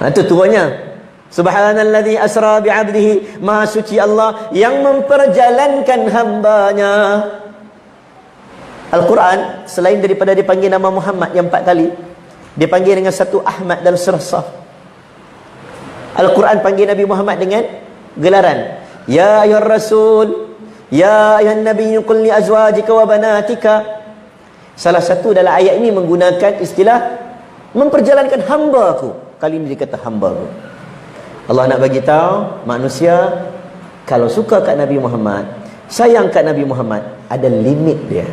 Itu turunnya. Subhanalladzi asra bi'abdihi, maha suci Allah yang memperjalankan hambanya. Al-Quran selain daripada dipanggil nama Muhammad yang 4 kali, dipanggil dengan satu Ahmad dan Surah. Al-Quran panggil Nabi Muhammad dengan gelaran ya ayyuhar rasul, ya ayyuhan nabiyyu qul li azwajika wa banatika. Salah satu dalam ayat ini menggunakan istilah memperjalankan hamba aku. Kali ini dia kata hamba aku. Allah nak bagi tahu manusia kalau suka kat Nabi Muhammad, sayang kat Nabi Muhammad, ada limit dia.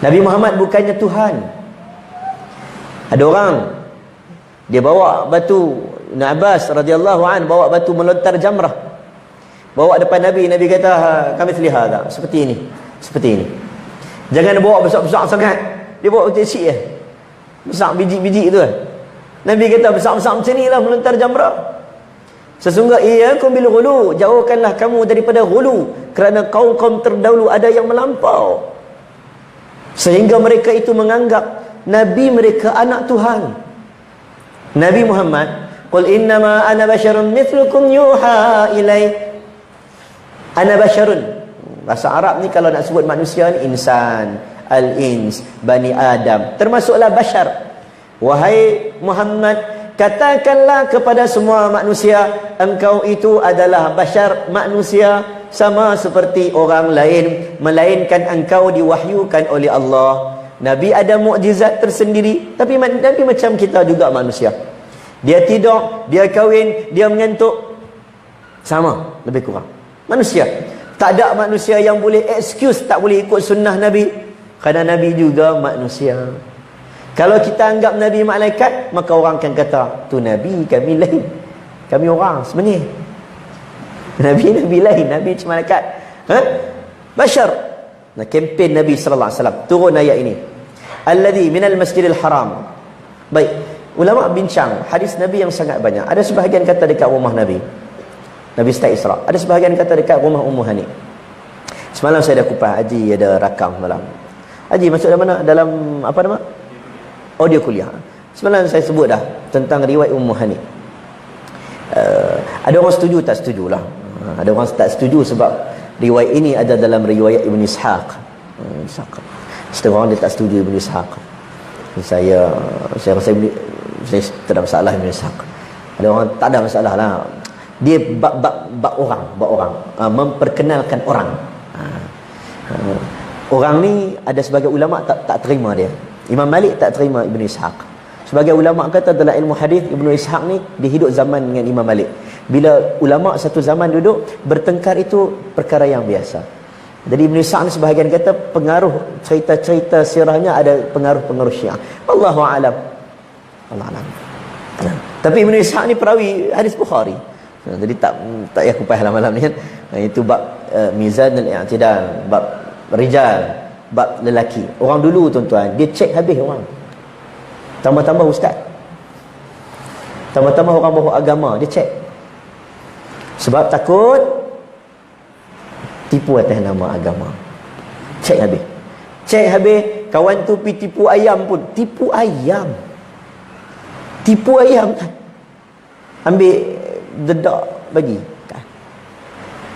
Nabi Muhammad bukannya Tuhan. Ada orang dia bawa batu, Ibn Abbas radhiyallahu an bawa batu melontar jamrah, bawa depan Nabi. Nabi kata kami lihat hadha, seperti ini, seperti ini. Jangan bawa besar-besar sangat. Dia bawa kecil je, besar biji-biji tu. Nabi kata besar-besar macam ni lah melontar jamrah. Sesungguhnya iyyakum bil ghulu, jauhkanlah kamu daripada ghulu, kerana kaum-kaum terdahulu ada yang melampau sehingga mereka itu menganggap Nabi mereka anak Tuhan. Nabi Muhammad, qul innama ana basyarun mithlukum yuha ilai. Ana basyarun, bahasa Arab ni kalau nak sebut manusia ni insan, al-ins, bani Adam, termasuklah basyar. Wahai Muhammad, katakanlah kepada semua manusia, engkau itu adalah basyar, manusia sama seperti orang lain, melainkan engkau diwahyukan oleh Allah. Nabi ada mukjizat tersendiri, tapi Nabi macam kita juga manusia. Dia tidur, dia kahwin, dia mengantuk, sama lebih kurang manusia. Tak ada manusia yang boleh excuse tak boleh ikut sunnah Nabi, kerana Nabi juga manusia. Kalau kita anggap Nabi malaikat, maka orang akan kata tu Nabi, kami lain, kami orang sebenarnya. Nabi lain, Nabi cuma malaikat. Bashar. Nah, kempen Nabi sallallahu alaihi wasallam turun ayat ini. Alladhi minal masjidil haram. Baik, ulama bincang hadis Nabi yang sangat banyak. Ada sebahagian kata dekat rumah Nabi start Isra. Ada sebahagian kata dekat rumah Ummu Hani. Semalam saya dah kupas, Haji ada rakam malam. Haji masuk dalam mana? Dalam apa nama? Audio kuliah. Semalam saya sebut dah tentang riwayat Ummu Hani. Ada orang setuju tak setuju lah. Ada orang tak setuju sebab riwayat ini ada dalam riwayat Ibn Ishaq. Setengah orang dia tak setuju Ibn Ishaq. Saya rasa saya tak ada masalah Ibn Ishaq. Ada orang tak ada masalah lah. Dia bab orang memperkenalkan orang. Orang ni ada sebagai ulama tak terima dia. Imam Malik tak terima Ibn Ishaq. Sebagai ulama kata dalam ilmu hadis, Ibn Ishaq ni dia hidup zaman dengan Imam Malik. Bila ulama satu zaman duduk bertengkar itu perkara yang biasa. Jadi Ibn Ishaq ni sebahagian kata pengaruh cerita-cerita sirahnya ada pengaruh-pengaruh Syiah. Allahu a'lam. Allah a'lam. Tapi Ibn Ishaq ni perawi hadis Bukhari. Jadi tak payah kupas malam ni kan. Itu bab mizan al-i'tidal, bab rijal, bab lelaki. Orang dulu tuan-tuan, dia cek habis orang. Tambah-tambah ustaz, tambah-tambah orang bawa agama, dia cek. Sebab takut tipu atas nama agama. Cek habis. Cek habis, kawan tu pergi tipu ayam pun. Tipu ayam. Tipu ayam kan. Ambil dedak bagi kan.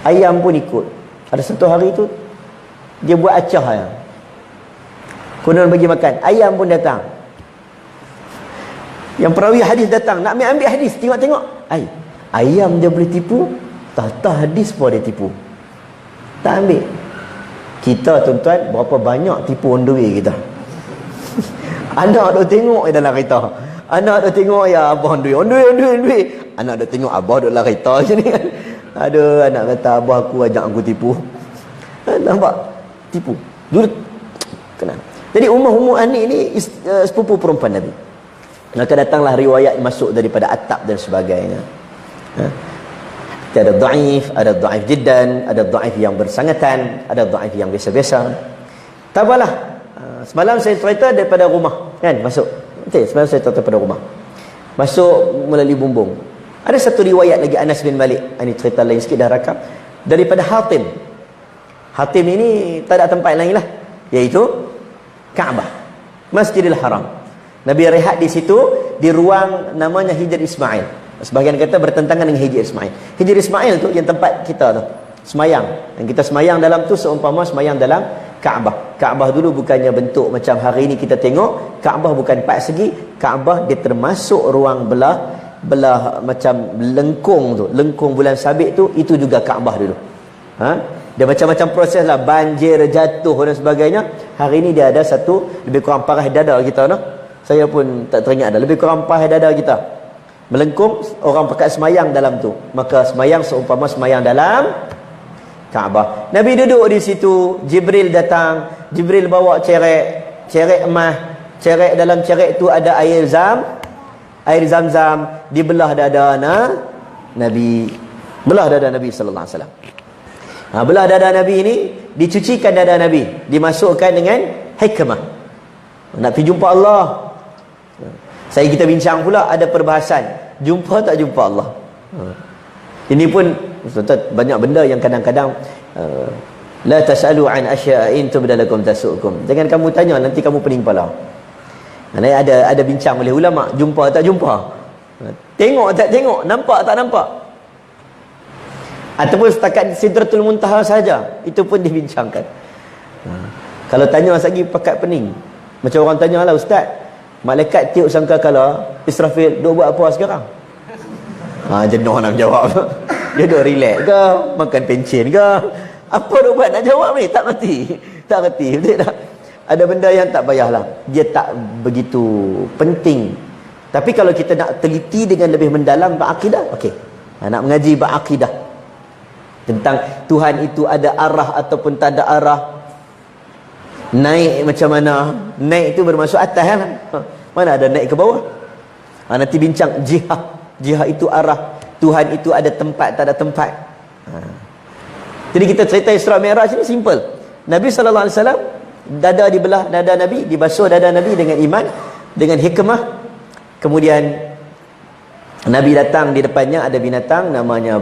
Ayam pun ikut. Ada satu hari tu dia buat acah ayam. Konon bagi makan. Ayam pun datang. Yang perawi hadis datang nak ambil hadis, tengok-tengok. Ayam dia boleh tipu, tah hadis pun dia tipu. Tak ambil. Kita tuan-tuan berapa banyak tipu on the way kita. Anak dah tengok dalam kereta. Anak dah tengok ya abah on the way. Anak dah tengok abah dalam kereta macam ni kan. Aduh, anak kata abah aku ajak aku tipu. Nampak? Tipu. Dulu kenal. Jadi Ummu Hani ni sepupu perempuan Nabi. Maka datanglah riwayat masuk daripada atap dan sebagainya. Ada dhaif jiddan, ada dhaif yang bersangatan, ada dhaif yang biasa-biasa. Tak apalah. Semalam saya cerita daripada rumah kan masuk. Semalam saya cerita daripada rumah. Masuk melalui bumbung. Ada satu riwayat lagi Anas bin Malik. Ini cerita lain sikit dah rakam. Daripada Hatim. Hatim ini tak ada tempat lain lah, iaitu Kaabah, Masjidil Haram. Nabi rehat di situ, di ruang namanya Hijr Ismail. Sebahagian kata bertentangan dengan Hijr Ismail. Hijr Ismail tu yang tempat kita tu semayang. Yang kita semayang dalam tu seumpama semayang dalam Kaabah. Kaabah dulu bukannya bentuk macam hari ini kita tengok. Kaabah bukan 4 segi. Kaabah dia termasuk ruang belah macam lengkung tu, lengkung bulan sabit tu, itu juga Kaabah dulu. Dia macam-macam proses lah, banjir, jatuh dan sebagainya. Hari ini dia ada satu lebih kurang parah dada kita no? Saya pun tak teringat dah, lebih kurang parah dada kita melengkung, orang pakat semayang dalam tu. Maka semayang seumpama semayang dalam Kaabah. Nabi duduk di situ, Jibril datang, Jibril bawa cerek emas, cerek, dalam cerek tu ada air zam-zam, dibelah dada Nabi, belah dada Nabi sallallahu alaihi wasallam. Belah dada Nabi ini, dicucikan dada Nabi, dimasukkan dengan hikmah. Nak pergi jumpa Allah. Saya kita bincang pula, ada perbahasan jumpa tak jumpa Allah. Ini pun banyak benda yang kadang-kadang la tasalu an asya'in tubdalakum tasukum. Jangan kamu tanya, nanti kamu pening kepala. Ada bincang oleh ulama, jumpa tak jumpa, tengok tak tengok, nampak tak nampak, ataupun setakat Sidratul Muntaha saja, itu pun dibincangkan. Kalau tanya lagi pakat pening. Macam orang tanya lah, ustaz, malaikat tiup sangkakala Israfil duk buat apa sekarang? Jenuh nak jawab. Dia duk relax ke, makan pencen ke, apa duk buat nak jawab ni? Tak ngerti, betul tak? Ada benda yang tak payahlah, dia tak begitu penting. Tapi kalau kita nak teliti dengan lebih mendalam berakidah, okey, nak mengaji berakidah tentang Tuhan itu ada arah ataupun tak ada arah, naik macam mana, naik itu bermaksud atas kan? Mana ada naik ke bawah? Nanti bincang jihad itu arah, Tuhan itu ada tempat tak ada tempat. Jadi kita cerita Isra Mi'raj ini simple. Nabi SAW, dada dibelah dada Nabi, dibasuh dada Nabi dengan iman, dengan hikmah. Kemudian Nabi datang, di depannya ada binatang namanya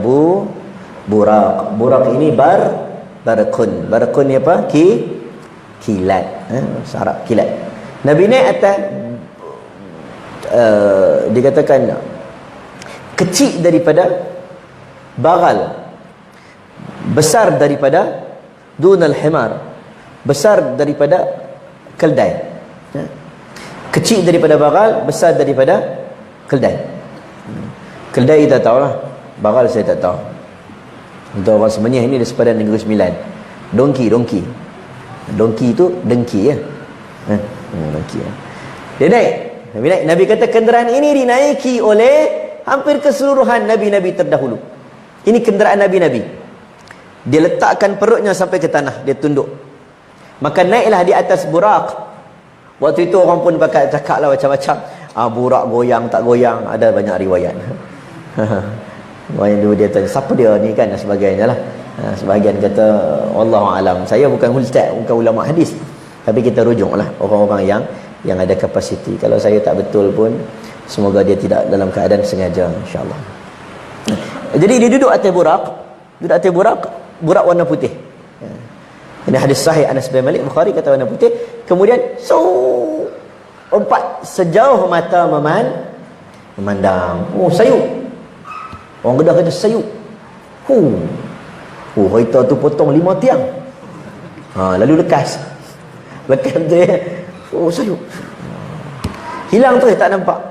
Burak. Burak ini barakun. Barakun ni apa? Kilat. Sarap kilat. Nabi naik atas, dikatakan kecil daripada bagal, besar daripada dunal himar, besar daripada keldai. Kecil daripada bagal, besar daripada keldai. Keldai kita tahu lah, bagal saya tak tahu. Untuk orang Semenyih ini di sepadan Negeri Sembilan. Dongki itu dengki ya. Dengki ya. Dia naik. Nabi kata kenderaan ini dinaiki oleh hampir keseluruhan nabi-nabi terdahulu. Ini kenderaan nabi-nabi. Dia letakkan perutnya sampai ke tanah, dia tunduk. Maka naiklah di atas Burak. Waktu itu orang pun pakai cakap lah macam-macam. Burak goyang tak goyang, ada banyak riwayat. Orang dulu dia tanya, siapa dia ni kan, dan sebagainya lah. Sebahagian kata wallahu alam. Saya bukan ustaz, bukan ulama hadis, tapi kita rujuklah orang-orang yang ada kapasiti. Kalau saya tak betul pun, semoga dia tidak dalam keadaan sengaja, insya-Allah. Jadi dia duduk atas Burak, Burak warna putih. Ini hadis sahih Anas bin Malik, Bukhari kata warna putih. Kemudian empat sejauh mata memandang. Sayup. Orang Kedah kata sayup. Kereta tu potong 5 tiang. Lalu lekas dia. Sayup. Hilang tu tak nampak.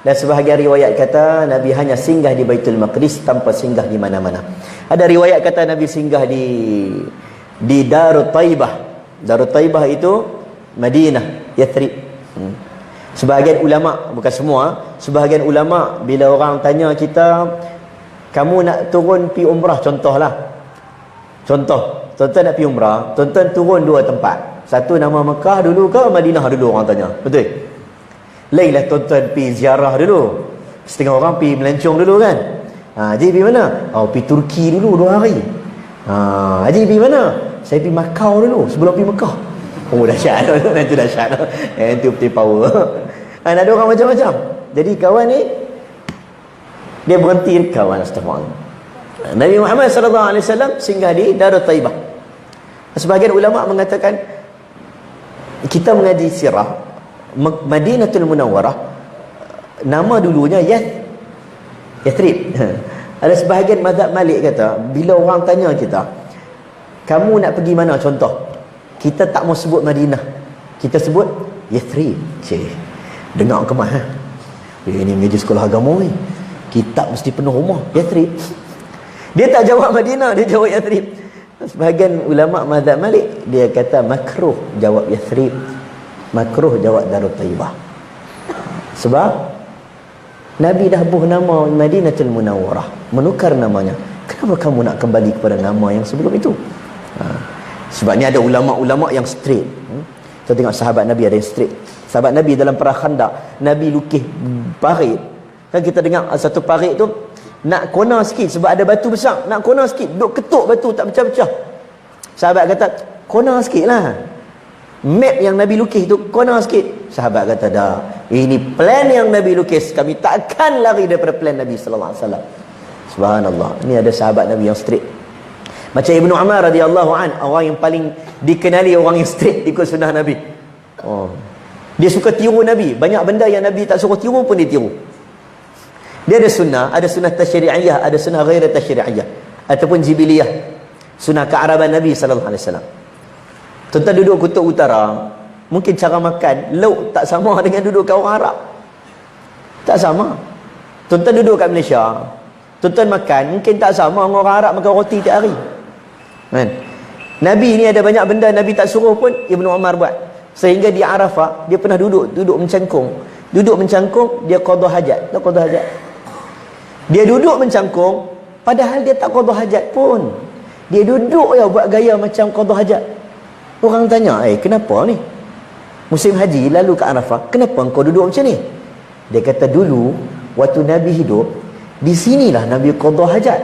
Dan sebahagian riwayat kata Nabi hanya singgah di Baitul Maqdis tanpa singgah di mana-mana. Ada riwayat kata Nabi singgah di Darut Taibah. Darut Taibah itu Madinah, Yathrib. Sebahagian ulama, bukan semua, sebahagian ulama bila orang tanya kita, kamu nak turun pi umrah, contoh nak pi umrah, tuan-tuan turun 2 tempat. Satu nama Mekah dulu ke Madinah dulu, orang tanya. Betul? Lainlah tuan-tuan pi ziarah dulu. Setengah orang pi melancong dulu kan. Haji pi mana? Pi Turki dulu 2 hari. Haji pi mana? Saya pi Macau dulu sebelum pi Mekah. Dahsyat. Nanti dahsyat. Nanti putih power. Ada orang macam-macam. Jadi kawan ni dia berhenti kawan astagfirullah. Nabi Muhammad sallallahu alaihi wasallam singgah di Darut Taibah. Sebahagian ulama mengatakan kita mengaji sirah, Madinatul Munawwarah nama dulunya Yathrib. Ada sebahagian mazhab Malik kata, bila orang tanya kita, kamu nak pergi mana contoh, kita tak mau sebut Madinah, kita sebut Yathrib. Dengar kemah ini meja sekolah agama ni, kitab mesti penuh rumah. Yathrib. Dia tak jawab Madinah, dia jawab Yathrib. Sebahagian ulama mazhab Malik dia kata makruh jawab Yathrib, makruh jawab Darut Taibah. Sebab Nabi dah buh nama Madinatul Munawwarah, menukar namanya. Kenapa kamu nak kembali kepada nama yang sebelum itu? Sebabnya ada ulama-ulama yang straight. Kita tengok sahabat Nabi ada yang straight. Sahabat Nabi dalam perang Khandaq, Nabi lukis parit. Kan kita dengar satu parit tu nak kona sikit sebab ada batu besar, nak kona sikit, duk ketuk batu tak pecah-pecah. Sahabat kata, kona sikit lah. Map yang Nabi lukis tu kona sikit. Sahabat kata, dah, ini plan yang Nabi lukis, kami takkan lari daripada plan Nabi sallallahu alaihi wasallam. Subhanallah. Ini ada sahabat Nabi yang straight. Macam Ibnu Umar radhiyallahu an, orang yang paling dikenali orang yang straight ikut sunnah Nabi. Dia suka tiru Nabi. Banyak benda yang Nabi tak suruh tiru pun dia tiru. Dia ada sunnah tasyri'iyah, ada sunnah ghairi tasyri'iyah ataupun jibiliyah. Sunnah kearaban Nabi sallallahu alaihi wasallam. Tuan-tuan duduk kutub utara, mungkin cara makan lauk tak sama dengan duduk kat orang Arab. Tak sama. Tuan-tuan duduk kat Malaysia, tuan-tuan makan mungkin tak sama dengan orang Arab makan roti tiap hari. Kan? Nabi ni ada banyak benda Nabi tak suruh pun Ibnu Umar buat. Sehingga di Arafah dia pernah duduk mencangkung. Duduk mencangkung, dia qada hajat. Tak qada hajat. Dia duduk mencangkung padahal dia tak qada hajat pun. Dia duduk ya buat gaya macam qada hajat. Orang tanya, kenapa ni? Musim haji lalu ke Arafah, kenapa engkau duduk macam ni? Dia kata, dulu waktu Nabi hidup, di sinilah Nabi qada hajat.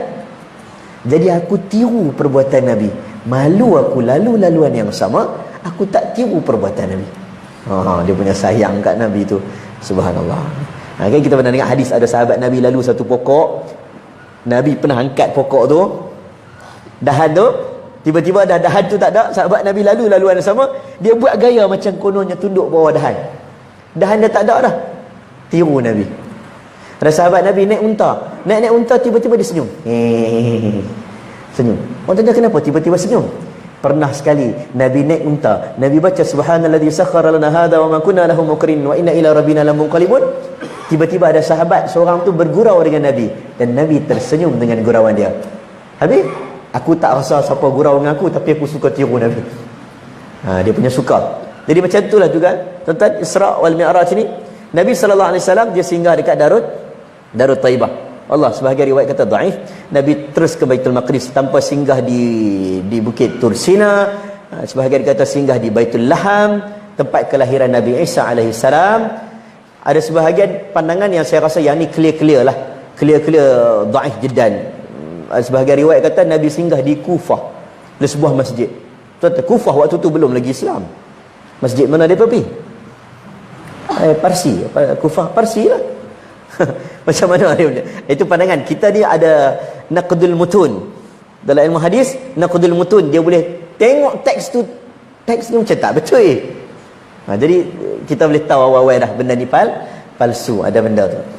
Jadi aku tiru perbuatan Nabi. Malu aku lalu-laluan yang sama, aku tak tiru perbuatan Nabi. Dia punya sayang kat Nabi tu. Subhanallah. Kan kita pernah dengar hadis, ada sahabat Nabi lalu satu pokok. Nabi pernah angkat pokok tu, dahan tu, tiba-tiba dah dahan tu tak ada, sahabat Nabi lalu-laluan sama, dia buat gaya macam kononnya tunduk bawah dahan. Dahan dah tak ada dah. Tiru Nabi. Ada sahabat Nabi naik unta. Naik unta tiba-tiba dia senyum. Senyum. Orang tanya kenapa tiba-tiba senyum? Pernah sekali Nabi naik unta, Nabi baca subhanalladzi sakhkhara lana hadza wa ma kunna lahu muqrinin wa inna ila rabbina lamunqalibun. Tiba-tiba ada sahabat seorang tu bergurau dengan Nabi dan Nabi tersenyum dengan gurauan dia. Habis aku tak rasa siapa gurau dengan aku, tapi aku suka tiru Nabi. Dia punya suka. Jadi macam itulah juga tentang Isra wal Mi'raj ni. Nabi sallallahu alaihi wasallam dia singgah dekat Darut Taibah. Allah sebahagian riwayat kata dhaif. Nabi terus ke Baitul Maqdis tanpa singgah di Bukit Tur Sina. Sebahagian kata singgah di Baitul Laham, tempat kelahiran Nabi Isa alaihi salam. Ada sebahagian pandangan yang saya rasa yang ni clear lah. Clear dhaif jiddan. Sebahagian riwayat kata Nabi singgah di Kufah, di sebuah masjid. Kufah waktu tu belum lagi Islam. Masjid mana dia pergi? Parsi. Kufah Parsi lah. Macam mana dia punya? Itu pandangan. Kita ni ada naqdul mutun. Dalam ilmu hadis, naqdul mutun, dia boleh tengok teks tu, teks ni macam tak betul. Jadi kita boleh tahu awal-awal dah benda ni palsu, ada benda tu.